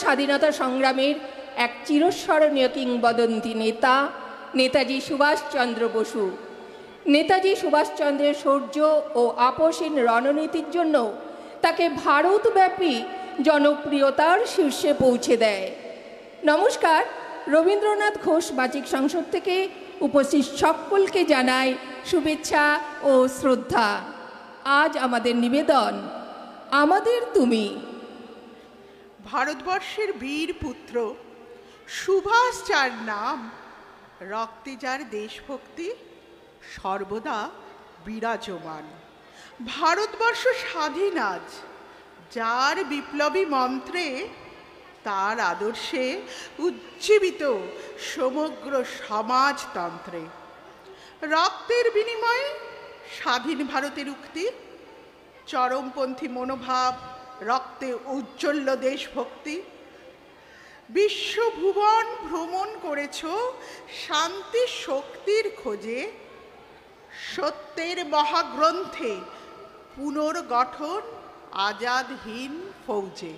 স্বাধীনতা সংগ্রামের এক চিরস্মরণীয় কিংবদন্তি নেতা নেতাজি সুভাষচন্দ্র বসু। নেতাজি সুভাষচন্দ্রের শৌর্য ও আপোষহীন রণনীতির জন্য তাকে ভারতব্যাপী জনপ্রিয়তার শীর্ষে পৌঁছে দেয়। নমস্কার, রবীন্দ্রনাথ ঘোষ বাচিক সংসদ থেকে উপস্থিত সকলকে জানাই শুভেচ্ছা ও শ্রদ্ধা। আজ আমাদের নিবেদন আমাদের তুমি। ভারতবর্ষের বীর পুত্র সুভাষ, যার নাম, রক্তে যার দেশভক্তি সর্বদা বিরাজমান। ভারতবর্ষ স্বাধীন আজ, যার বিপ্লবী মন্ত্রে, তার আদর্শে উজ্জীবিত সমগ্র সমাজতন্ত্রে। রক্তের বিনিময়ে স্বাধীন ভারতের উক্তি, চরমপন্থী মনোভাব, রক্তে উজ্জ্বল্য দেশভক্তি। বিশ্বভুবন ভ্রমণ করেছ শান্তি শক্তির খোঁজে, সত্যের মহাগ্রন্থে পুনর্গঠন আজাদ হিন্দ ফৌজে।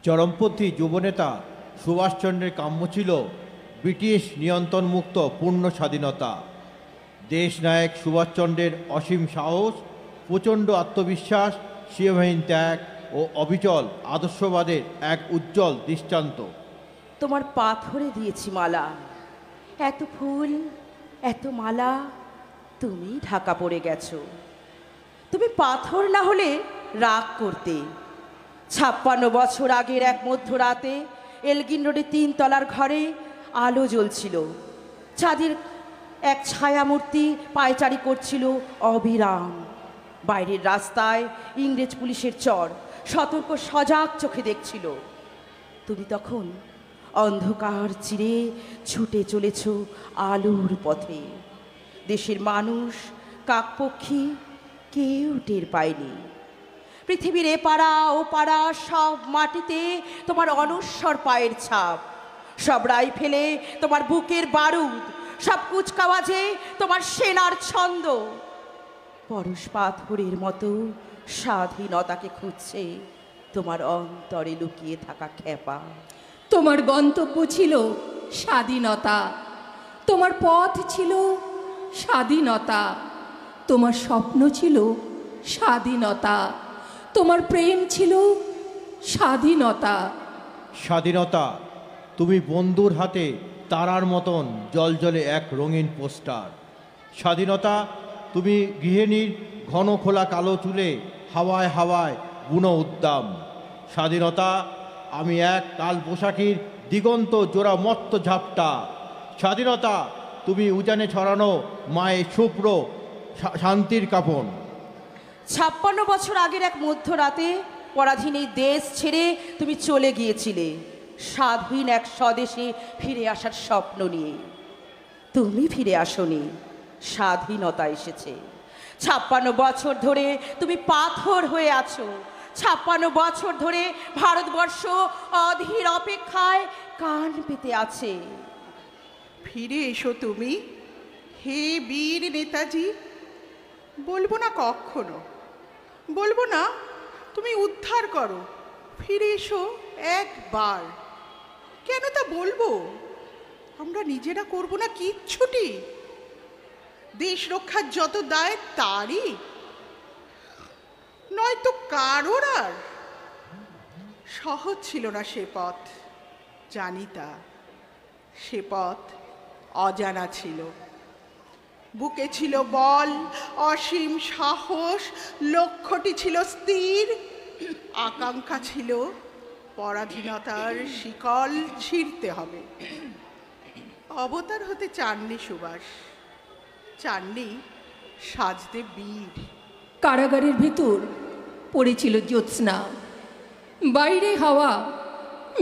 চরমপন্থী যুবনেতা সুভাষচন্দ্রের কাম্য ছিল ব্রিটিশ নিয়ন্ত্রণমুক্ত পূর্ণ স্বাধীনতা। দেশনায়ক সুভাষচন্দ্রের অসীম সাহস, প্রচণ্ড আত্মবিশ্বাস, সীমাহীন ত্যাগ ও অবিচল আদর্শবাদের এক উজ্জ্বল দৃষ্টান্ত। তোমার পাথরে দিয়েছি মালা, এত ফুল, এত মালা, তুমি ঢাকা পড়ে গেছো। তুমি পাথর না হলে রাগ করতে। 56 বছর আগের এক মধ্যরাতে এলগিন রোডে 3 তলার ঘরে আলো জ্বলছিল। চাঁদের এক ছায়ামূর্তি পায়চারি করছিল অবিরাম। বাইরের রাস্তায় ইংরেজ পুলিশের চর সতর্ক সজাগ চোখে দেখছিল। তুমি তখন অন্ধকার চিরে ছুটে চলেছ আলোর পথে। দেশের মানুষ, কাকপক্ষী কেউ টের পায়নি। পৃথিবীর এপাড়া ও পাড়া সব মাটিতে তোমার অনশ্বর পায়ের ছাপ, সব রাইফেলে তোমার বুকের বারুদ, সব কুচকাওয়াজে তোমার সেনার ছন্দ। পরশ পাথরের মতো স্বাধীনতাকে খুঁজছে তোমার অন্তরে লুকিয়ে থাকা খেপা। তোমার গন্তব্য ছিল স্বাধীনতা, তোমার পথ ছিল স্বাধীনতা, তোমার স্বপ্ন ছিল স্বাধীনতা, তোমার প্রেম ছিল স্বাধীনতা। স্বাধীনতা তুমি বন্ধুর হাতে তারার মতন জলজলে এক রঙিন পোস্টার। স্বাধীনতা তুমি গৃহিণীর ঘন খোলা কালো চুলে হাওয়ায় হাওয়ায় বুনো উদ্দাম। স্বাধীনতা আমি এক কাল পোশাকির দিগন্ত জোড়া মত্ত ঝাপটা। স্বাধীনতা তুমি উজানে ছড়ানো মায়ের শুভ্র শান্তির কাপন। 56 বছর আগের এক মধ্যরাতে পরাধীন এই দেশ ছেড়ে তুমি চলে গিয়েছিলে স্বাধীন এক স্বদেশে ফিরে আসার স্বপ্ন নিয়ে। তুমি ফিরে আসনি, স্বাধীনতা এসেছে। 56 বছর ধরে তুমি পাথর হয়ে আছো। 56 বছর ধরে ভারতবর্ষ অধীর অপেক্ষায় কান পেতে আছে। ফিরে এসো তুমি, হে বীর নেতাজি। বলবো না কখনো, বলবো না তুমি উদ্ধার করো, ফিরে এসো একবার। কেন তা বলবো? আমরা নিজেরা করবো না কিচ্ছুটি? দেশ রক্ষার যত দায় তারই, নয়তো কারোর। আর সহজ ছিল না সে পথ, জানি তা। সে পথ অজানা ছিল। বুকে ছিল বল, অসীম সাহস, লক্ষ্যটি ছিল স্থির। আকাঙ্ক্ষা ছিল পরাধীনতার শিকল ছিঁড়তে হবে। অবতার হতে চাননি সুভাষ, চাননি সাজতে বীর। কারাগারের ভিতর পড়েছিল জ্যোৎস্না। বাইরে হাওয়া,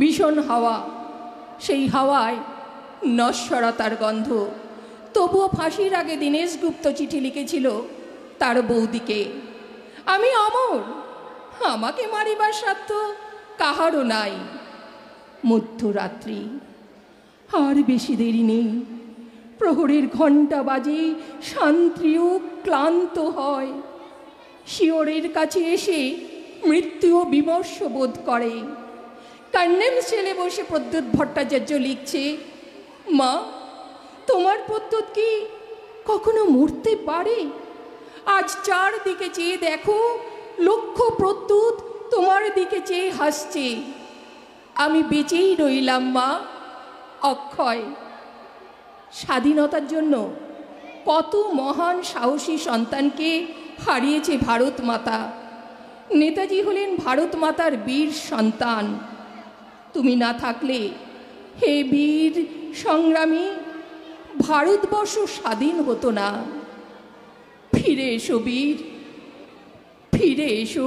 ভীষণ হাওয়া। সেই হাওয়ায় নশ্বরতার গন্ধ। তবুও ফাঁসির আগে দীনেশ গুপ্ত চিঠি লিখেছিল তার বৌদিকে, আমি অমর, আমাকে মারিবার সাধ্য কাহারও নাই। মধ্যরাত্রি, আর বেশি দেরি নেই। প্রহরের ঘণ্টা বাজে, শান্তিও ক্লান্ত হয়। শিয়রের কাছে এসে মৃত্যুও বিমর্ষ বোধ করে। কন্ডেম সেলে বসে প্রদ্যুৎ ভট্টাচার্য লিখছে, মা, তোমার প্রদ্যুৎ কি কখনো মরতে পারে? আজ চারদিকে চেয়ে দেখো, লক্ষ প্রদ্যুৎ তোমার দিকে চেয়ে হাসছে। আমি বেঁচেই রইলাম মা, অক্ষয়। স্বাধীনতার জন্য কত মহান সাহসী সন্তানকে হারিয়েছে ভারত মাতা। নেতাজি হলেন ভারত মাতার বীর সন্তান। তুমি না থাকলে, হে বীর সংগ্রামী, ভারতবর্ষ স্বাধীন হতো না। ফিরে এসো বীর, ফিরে এসো।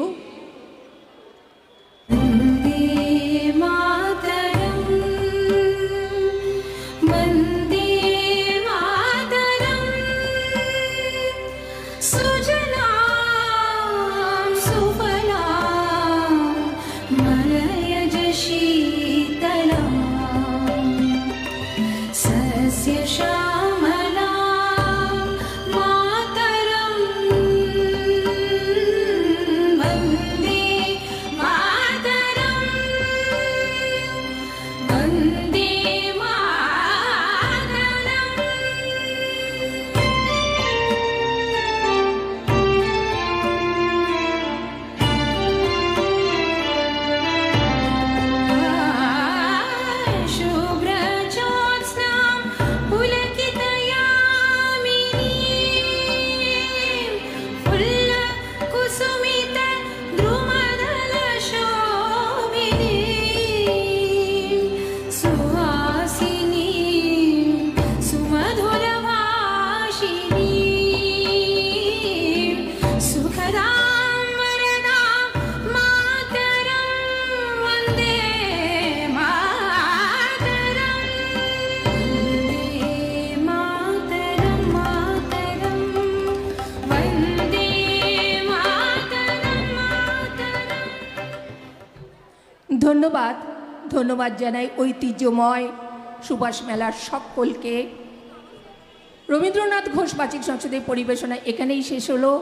ধন্যবাদ, ধন্যবাদ জানাই ঐতিহ্যময় সুভাষ মেলার সকলকে। রবীন্দ্রনাথ ঘোষ বাচিক সংসদের পরিবেশনা এখানেই শেষ হলো।